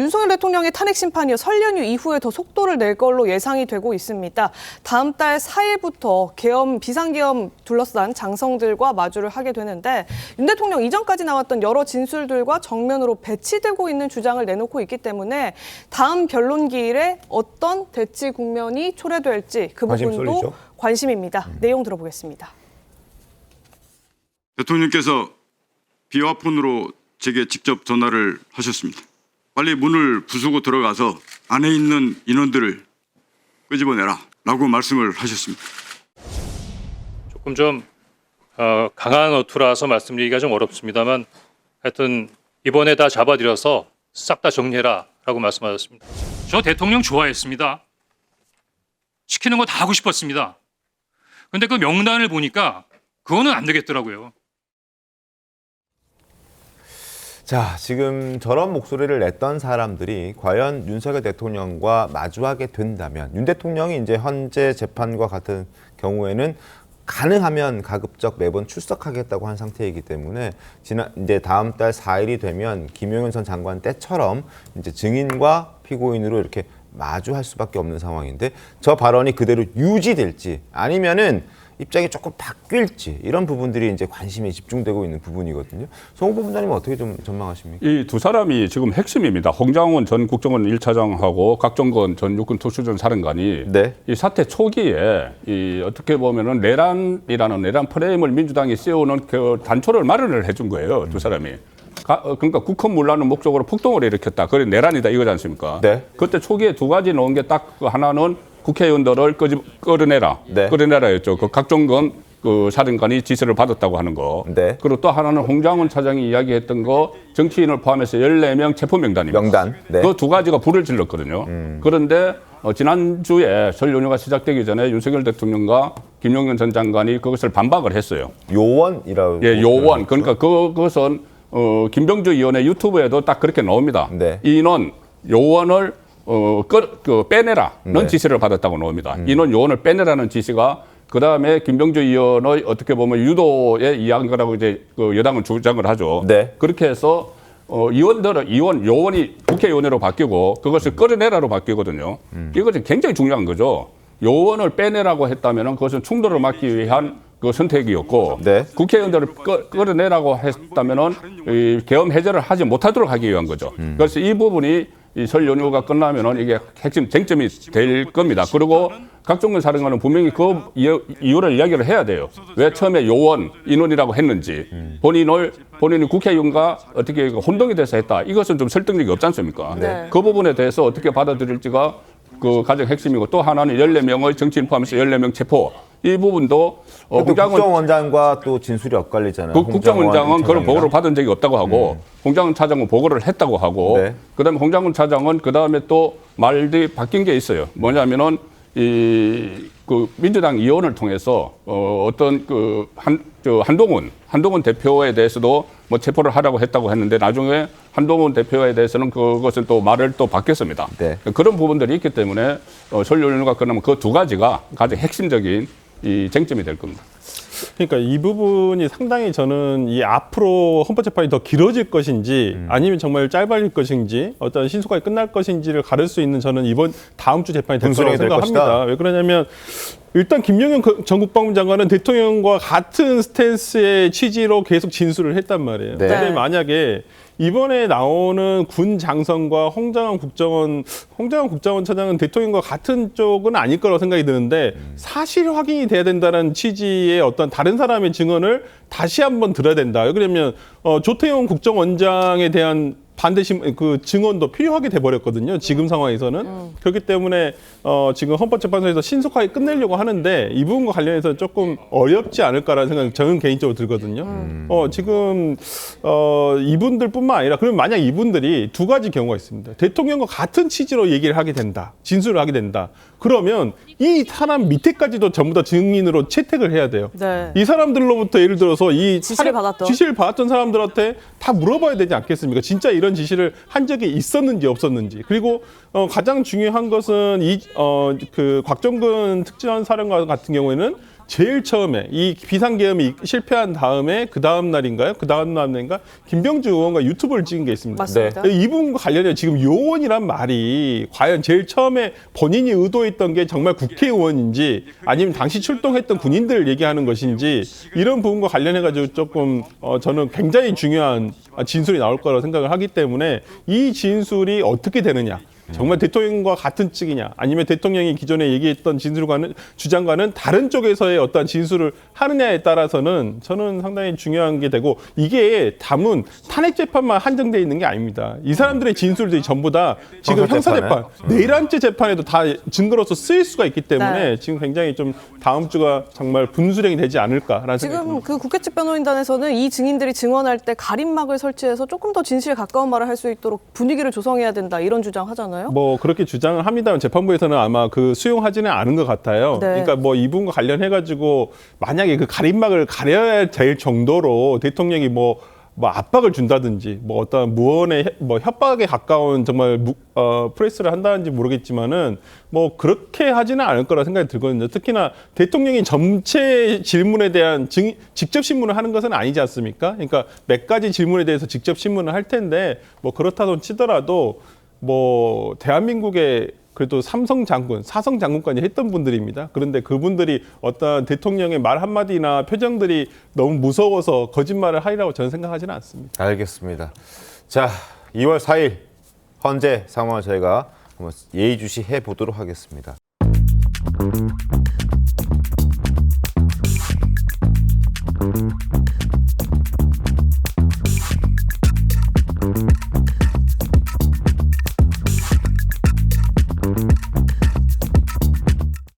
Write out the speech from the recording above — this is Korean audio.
윤석열 대통령의 탄핵 심판이 설 연휴 이후에 더 속도를 낼 걸로 예상이 되고 있습니다. 다음 달 4일부터 비상계엄 둘러싼 장성들과 마주를 하게 되는데 윤 대통령 이전까지 나왔던 여러 진술들과 정면으로 배치되고 있는 주장을 내놓고 있기 때문에 다음 변론기일에 어떤 대치 국면이 초래될지 그 부분도 관심입니다. 내용 들어보겠습니다. 대통령께서 비화폰으로 제게 직접 전화를 하셨습니다. 빨리 문을 부수고 들어가서 안에 있는 인원들을 끄집어내라 라고 말씀을 하셨습니다. 조금 좀 강한 어투라서 말씀드리기가 좀 어렵습니다만 하여튼 이번에 다 잡아들여서 싹 다 정리해라 라고 말씀하셨습니다. 저 대통령 좋아했습니다. 시키는 거 다 하고 싶었습니다. 근데 그 명단을 보니까 그거는 안 되겠더라고요. 자, 지금 저런 목소리를 냈던 사람들이 과연 윤석열 대통령과 마주하게 된다면 윤 대통령이 이제 현재 재판과 같은 경우에는 가능하면 가급적 매번 출석하겠다고 한 상태이기 때문에 이제 다음 달 4일이 되면 김용현 전 장관 때처럼 이제 증인과 피고인으로 이렇게 마주할 수밖에 없는 상황인데 저 발언이 그대로 유지될지 아니면은 입장이 조금 바뀔지 이런 부분들이 이제 관심이 집중되고 있는 부분이거든요. 송호보 부장님은 어떻게 좀 전망하십니까? 이 두 사람이 지금 핵심입니다. 홍장훈 전 국정원 1차장하고 각종건 전 육군 특수전 사령관이 네. 이 사태 초기에 이 어떻게 보면은 내란 프레임을 민주당이 씌우는 그 단초를 마련을 해준 거예요. 두 사람이. 그러니까 국헌 문란을 목적으로 폭동을 일으켰다. 그래 내란이다 이거지 않습니까? 네. 그때 초기에 두 가지 넣은 게 딱 하나는 국회의원들을 끌어내라. 네. 끌어내라였죠. 그 각종건 그 사령관이 지시를 받았다고 하는 거. 네. 그리고 또 하나는 홍장훈 차장이 이야기했던 거 정치인을 포함해서 14명 체포 명단입니다. 명단. 네. 그 두 가지가 불을 질렀거든요. 그런데 지난주에 설 연휴가 시작되기 전에 윤석열 대통령과 김용현 전 장관이 그것을 반박을 했어요. 요원이라고. 예, 요원. 그러니까 그것은 김병주 의원의 유튜브에도 딱 그렇게 나옵니다. 네. 인원, 요원을 빼내라는 네. 지시를 받았다고 나옵니다. 인원 요원을 빼내라는 지시가 그 다음에 김병주 의원의 어떻게 보면 유도에 의한 거라고 이제 그 여당은 주장을 하죠. 네. 그렇게 해서 요원이 국회의원으로 바뀌고 그것을 끌어내라로 바뀌거든요. 이것이 굉장히 중요한 거죠. 요원을 빼내라고 했다면은 그것은 충돌을 막기 위한 그 선택이었고 네. 국회의원들을 끌어내라고 했다면은 이 계엄 해제를 하지 못하도록 하기 위한 거죠. 그래서 이 부분이 이 설 연휴가 끝나면은 이게 핵심 쟁점이 될 겁니다. 그리고 각종건 사령관은 분명히 그 이유를 이야기를 해야 돼요. 왜 처음에 요원 인원이라고 했는지 본인이 국회의원과 어떻게 혼동이 돼서 했다. 이것은 좀 설득력이 없지 않습니까? 네. 그 부분에 대해서 어떻게 받아들일지가 그 가장 핵심이고 또 하나는 14명의 정치인 포함해서 14명 체포. 이 부분도 국정원장과 또 진술이 엇갈리잖아요. 국정원장은 그런 보고를 받은 적이 없다고 하고 홍장훈 차장은 보고를 했다고 하고 네. 그다음에 홍장훈 차장은 그다음에 또 말이 바뀐 게 있어요. 뭐냐면은 그 민주당 의원을 통해서 어떤 한동훈 대표에 대해서도 뭐 체포를 하라고 했다고 했는데 나중에 한동훈 대표에 대해서는 그것은 또 말을 또 바뀌었습니다. 네. 그런 부분들이 있기 때문에 설 연휴가 끝나면 그 두 가지가 가장 핵심적인 이 쟁점이 될 겁니다. 그러니까 이 부분이 상당히 저는 이 앞으로 헌법재판이 더 길어질 것인지 아니면 정말 짧아질 것인지 어떤 신속하게 끝날 것인지를 가를 수 있는 저는 다음 주 재판이 될 거라고 생각합니다. 왜 그러냐면 일단 김용현 전 국방부 장관은 대통령과 같은 스탠스의 취지로 계속 진술을 했단 말이에요. 네. 근데 만약에 이번에 나오는 군 장성과 홍장훈 국정원 차장은 대통령과 같은 쪽은 아닐 거라고 생각이 드는데 사실 확인이 돼야 된다는 취지의 어떤 다른 사람의 증언을 다시 한번 들어야 된다. 왜냐하면 조태용 국정원장에 대한 그 증언도 필요하게 돼버렸거든요. 지금 상황에서는. 그렇기 때문에 지금 헌법재판소에서 신속하게 끝내려고 하는데 이 부분과 관련해서 조금 어렵지 않을까라는 생각이 저는 개인적으로 들거든요. 지금 이분들뿐만 아니라 그러면 만약 이분들이 두 가지 경우가 있습니다. 대통령과 같은 취지로 얘기를 하게 된다. 진술을 하게 된다. 그러면 이 사람 밑에까지도 전부 다 증인으로 채택을 해야 돼요. 네. 이 사람들로부터 예를 들어서 지시를 받았던 사람들한테 다 물어봐야 되지 않겠습니까? 진짜 이런 지시를 한 적이 있었는지 없었는지. 그리고 가장 중요한 것은 그 곽정근 특전 사령관 같은 경우에는 제일 처음에 이 비상계엄이 실패한 다음에 그 다음 날인가요? 그 다음 날인가? 김병주 의원과 유튜브를 찍은 게 있습니다. 맞습니다. 이 부분과 관련해 지금 요원이란 말이 과연 제일 처음에 본인이 의도했던 게 정말 국회의원인지 아니면 당시 출동했던 군인들을 얘기하는 것인지 이런 부분과 관련해가지고 조금 저는 굉장히 중요한 진술이 나올 거라고 생각을 하기 때문에 이 진술이 어떻게 되느냐. 정말 대통령과 같은 측이냐 아니면 대통령이 기존에 얘기했던 진술과는 주장과는 다른 쪽에서의 어떤 진술을 하느냐에 따라서는 저는 상당히 중요한 게 되고 이게 다문 탄핵 재판만 한정되어 있는 게 아닙니다. 이 사람들의 진술들이 전부 다 지금 형사 재판, 내란죄 재판에도 다 증거로서 쓰일 수가 있기 때문에 지금 굉장히 좀 다음 주가 정말 분수령이 되지 않을까라는 생각이 지금 듭니다. 그 국회 측 변호인단에서는 이 증인들이 증언할 때 가림막을 설치해서 조금 더 진실에 가까운 말을 할 수 있도록 분위기를 조성해야 된다 이런 주장하잖아요. 뭐 그렇게 주장을 합니다만 재판부에서는 아마 그 수용하지는 않은 것 같아요. 네. 그러니까 뭐 이 부분과 관련해 가지고 만약에 그 가림막을 가려야 될 정도로 대통령이 뭐 압박을 준다든지 뭐 어떤 무언의 뭐 협박에 가까운 정말 프레스를 한다는지 모르겠지만은 뭐 그렇게 하지는 않을 거라 생각이 들거든요. 특히나 대통령이 전체 질문에 대한 직접 신문을 하는 것은 아니지 않습니까? 그러니까 몇 가지 질문에 대해서 직접 신문을 할 텐데 뭐 그렇다고 치더라도 뭐 대한민국의 그래도 삼성 장군, 사성 장군까지 했던 분들입니다. 그런데 그분들이 어떤 대통령의 말 한마디나 표정들이 너무 무서워서 거짓말을 하리라고 저는 생각하지는 않습니다. 알겠습니다. 자, 2월 4일 헌재 상황을 저희가 한번 예의주시 해보도록 하겠습니다.